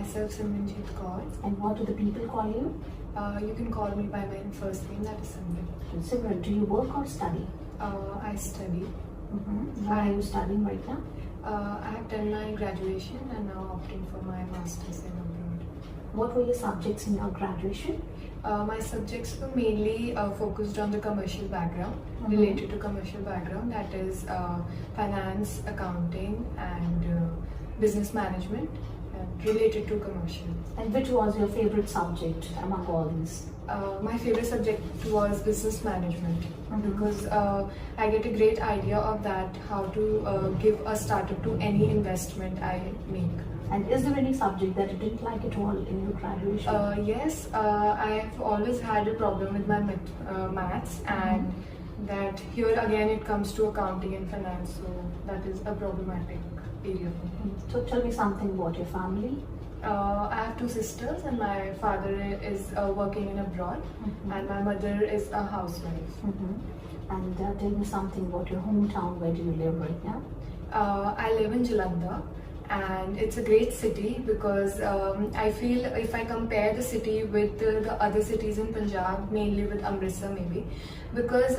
Myself, Simranjeet Kaur. And what do the people call you? You can call me by my first name, that is Simran. Simran, do you work or study? I study. What are you studying right now? I have done my graduation and now opting for my master's in abroad. What were your subjects in your graduation? My subjects were mainly focused on the commercial background, related to commercial background, that is finance, accounting and business management, and related to commercial. And which was your favorite subject among all these? My favorite subject was business management because I get a great idea of that, how to give a startup to any investment I make. And is there any subject that you didn't like at all in your graduation? Yes, I have always had a problem with my maths, and that here again it comes to accounting and finance, so that is a problematic area for me. So tell me something about your family. I have two sisters and my father is working in abroad and my mother is a housewife. And tell me something about your hometown. Where do you live right now? I live in Jalandhar and it's a great city because I feel if I compare the city with the other cities in Punjab, mainly with Amritsar maybe, because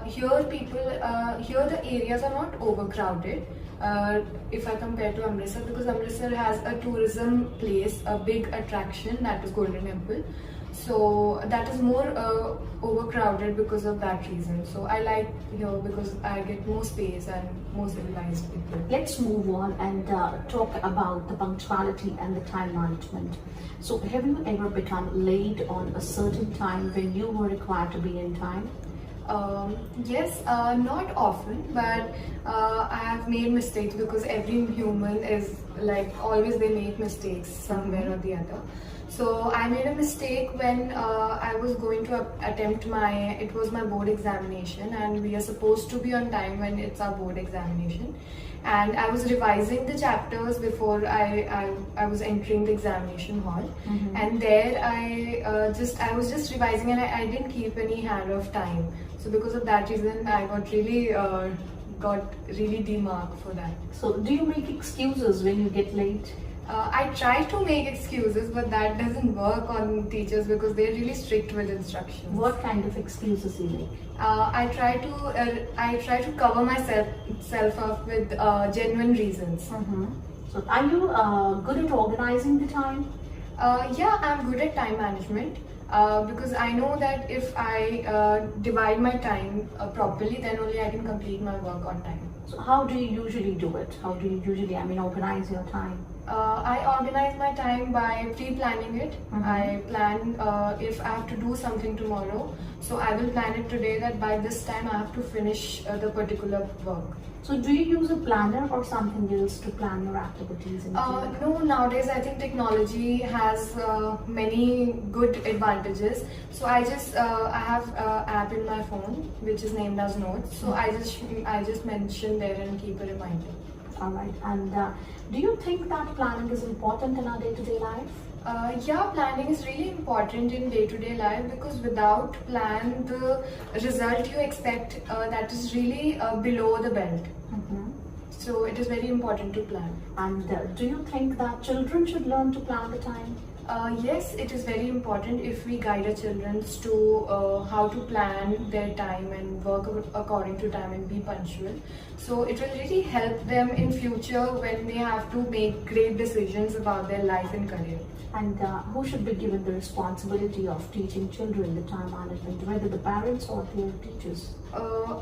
here the areas are not overcrowded. If I compare to Amritsar, because Amritsar has a tourism place, a big attraction, that is Golden Temple. So that is more overcrowded because of that reason. So I like here because I get more space and more civilized people. Let's move on and talk about the punctuality and the time management. So have you ever become late on a certain time when you were required to be in time? Yes, not often, but I have made mistakes because every human is like always they make mistakes somewhere or the other. So I made a mistake when I was going to attempt it was my board examination and we are supposed to be on time when it's our board examination. And I was revising the chapters before I was entering the examination hall, and there I was just revising and I didn't keep any hand of time. So because of that reason, I got really demarked for that. So do you make excuses when you get late? I try to make excuses, but that doesn't work on teachers because they're really strict with instructions. What kind of excuses you make? I try to cover myself up with genuine reasons. So are you good at organizing the time? Yeah, I'm good at time management. Because I know that if I divide my time properly, then only I can complete my work on time. So how do you usually do it? How do you usually, organize your time? I organize my time by pre-planning it. I plan if I have to do something tomorrow, so I will plan it today that by this time I have to finish the particular work. So do you use a planner or something else to plan your activities? No, nowadays I think technology has many good advantages. So I have an app in my phone which is named as Notes. So I just mention there and keep a reminder. All right. And do you think that planning is important in our day-to-day life? Yeah, planning is really important in day-to-day life because without plan, the result you expect that is really below the belt. So it is very important to plan. And do you think that children should learn to plan the time? Yes, it is very important if we guide our children to how to plan their time and work according to time and be punctual. So it will really help them in future when they have to make great decisions about their life and career. And who should be given the responsibility of teaching children the time management, whether the parents or their teachers?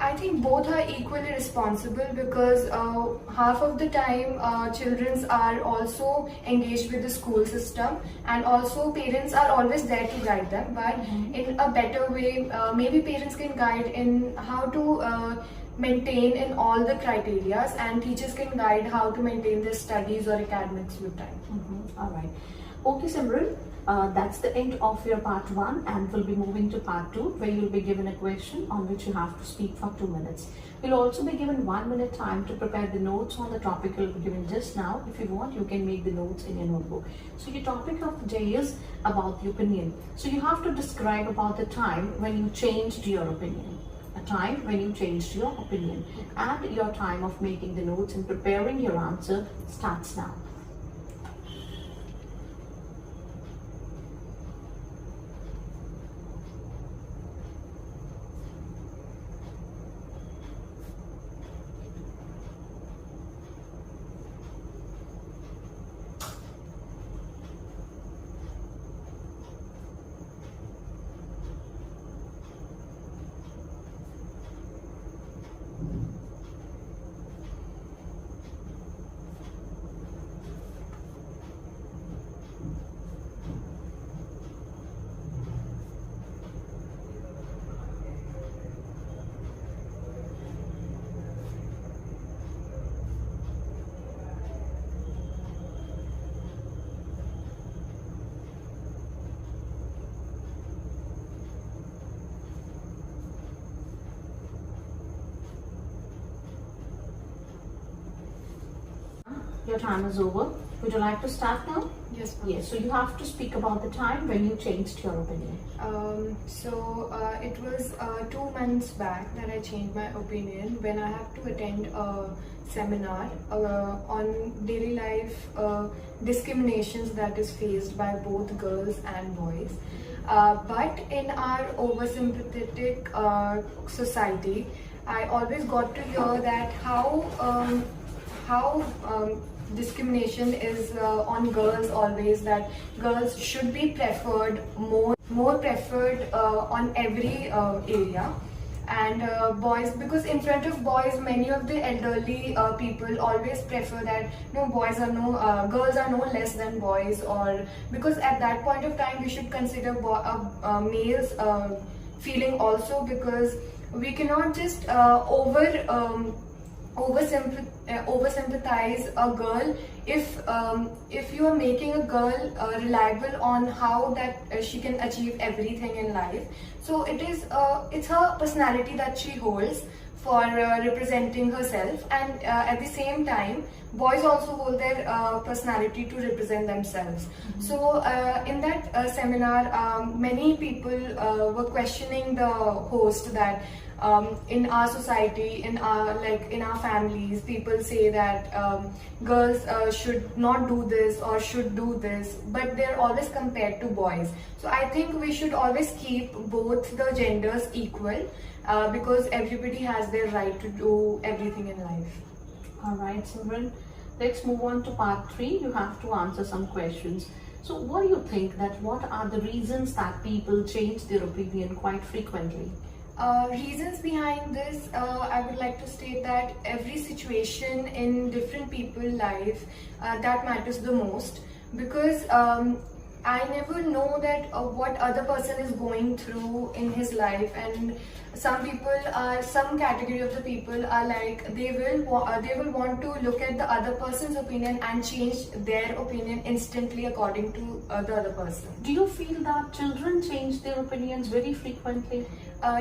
I think both are equally responsible because half of the time children are also engaged with the school system and also parents are always there to guide them, but in a better way maybe parents can guide in how to maintain in all the criterias and teachers can guide how to maintain their studies or academics with time. All right. Okay, Simran, that's the end of your part 1 and we'll be moving to part 2 where you'll be given a question on which you have to speak for 2 minutes. You'll also be given 1 minute time to prepare the notes on the topic you'll be given just now. If you want, you can make the notes in your notebook. So your topic of the day is about the opinion. So you have to describe about the time when you changed your opinion. A time when you changed your opinion. And your time of making the notes and preparing your answer starts now. your time is over. Would you like to start now? Yes, ma'am. Yes, so you have to speak about the time when you changed your opinion. It was 2 months back that I changed my opinion when I have to attend a seminar on daily life discriminations that is faced by both girls and boys. But in our oversympathetic society, I always got to hear that how discrimination is on girls always, that girls should be preferred more preferred on every area, and boys, because in front of boys many of the elderly people always prefer that no, girls are no less than boys, or because at that point of time we should consider males feeling also, because we cannot just oversympathize a girl if you are making a girl reliable on how that she can achieve everything in life. So it's her personality that she holds for representing herself, and at the same time boys also hold their personality to represent themselves. So in that seminar, many people were questioning the host that in our society, in our families, people say that girls should not do this or should do this, but they're always compared to boys. So I think we should always keep both the genders equal, because everybody has their right to do everything in life. Alright, Simran, let's move on to part 3. You have to answer some questions. So what do you think, that what are the reasons that people change their opinion quite frequently? Reasons behind this, I would like to state that every situation in different people's life that matters the most, because I never know that what other person is going through in his life, and some category of the people are like they will want to look at the other person's opinion and change their opinion instantly according to the other person. Do you feel that children change their opinions very frequently?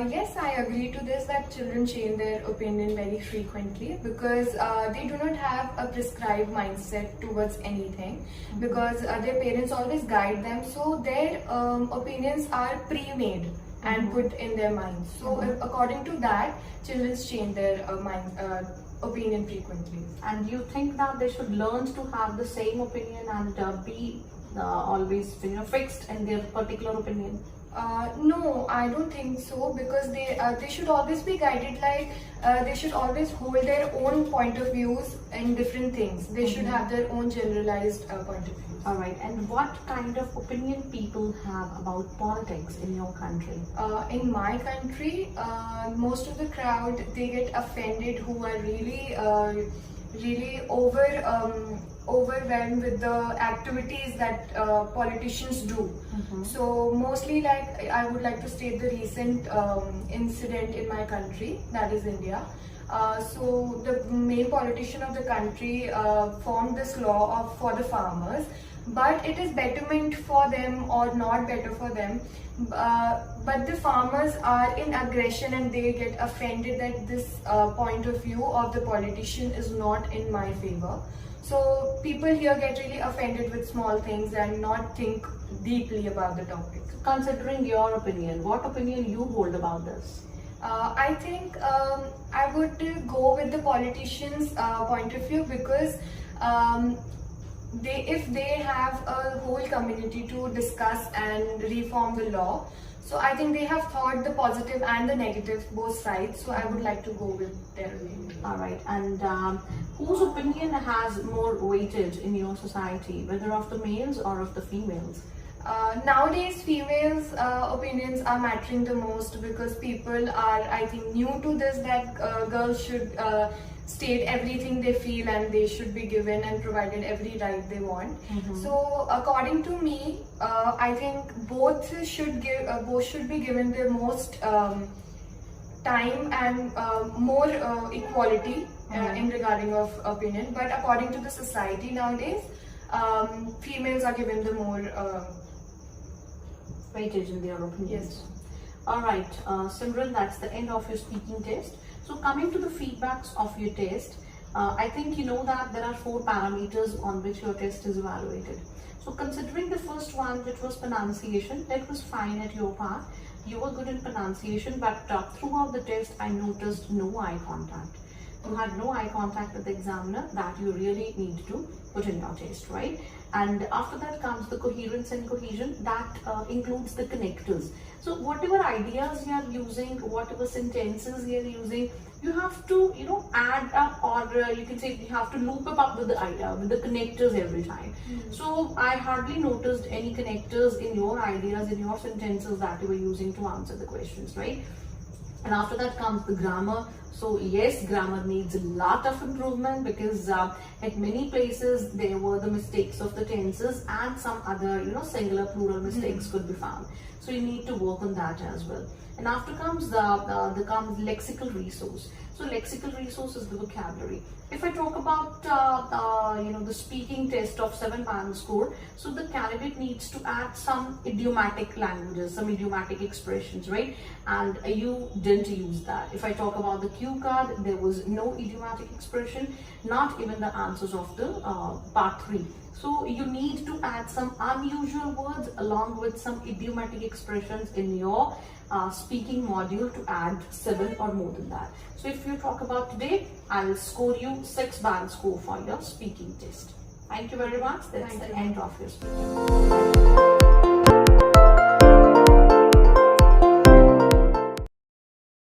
Yes, I agree to this, that children change their opinion very frequently, because they do not have a prescribed mindset towards anything, because their parents always guide them, so their opinions are pre-made and put in their minds. So according to that, children change their opinion frequently. And you think that they should learn to have the same opinion and be always fixed in their particular opinion? No, I don't think so, because they should always be guided, like they should always hold their own point of views in different things. They should have their own generalized point of views. Alright, and what kind of opinion people have about politics in your country? In my country, most of the crowd, they get offended, who are really overwhelmed with the activities that politicians do. So mostly, like, I would like to state the recent incident in my country, that is India. So the main politician of the country formed this law for the farmers, but it is betterment for them or not better for them. But the farmers are in aggression and they get offended that this point of view of the politician is not in my favor. So people here get really offended with small things and not think deeply about the topic. Considering your opinion, what opinion you hold about this? I think I would go with the politician's point of view, because if they have a whole community to discuss and reform the law, so I think they have thought the positive and the negative, both sides. So I would like to go with their opinion. Alright, and whose opinion has more weightage in your society, whether of the males or of the females? Nowadays, females' opinions are mattering the most, because people are, I think, new to this, that girls should state everything they feel and they should be given and provided every right they want. So according to me, I think both should be given the most time and more equality in regarding of opinion. But according to the society nowadays, females are given the more weightage in their opinions. Yes. Alright, Simran, that's the end of your speaking test. So coming to the feedbacks of your test, I think you know that there are 4 parameters on which your test is evaluated. So considering the first one, which was pronunciation, that was fine at your part. You were good in pronunciation, but throughout the test, I noticed no eye contact. You had no eye contact with the examiner that you really need to put in your test, right? And after that comes the coherence and cohesion, that includes the connectors. So whatever ideas you are using, whatever sentences you are using, you have to, add up, or you can say you have to loop up with the idea, with the connectors every time. So I hardly noticed any connectors in your ideas, in your sentences that you were using to answer the questions, right? And after that comes the grammar. So yes, grammar needs a lot of improvement, because at many places there were the mistakes of the tenses and some other, singular plural mistakes could be found. So you need to work on that as well. And after comes the comes lexical resource. So lexical resource is the vocabulary. If I talk about the speaking test of 7-band score, so the candidate needs to add some idiomatic languages, some idiomatic expressions, right? And you didn't use that. If I talk about the cue card, there was no idiomatic expression, not even the answers of the part 3. So you need to add some unusual words along with some idiomatic expressions in your speaking module to add 7 or more than that. So if you talk about today, I will score you 6-band score for your speaking test. Thank you very much. That's the end of your speaking.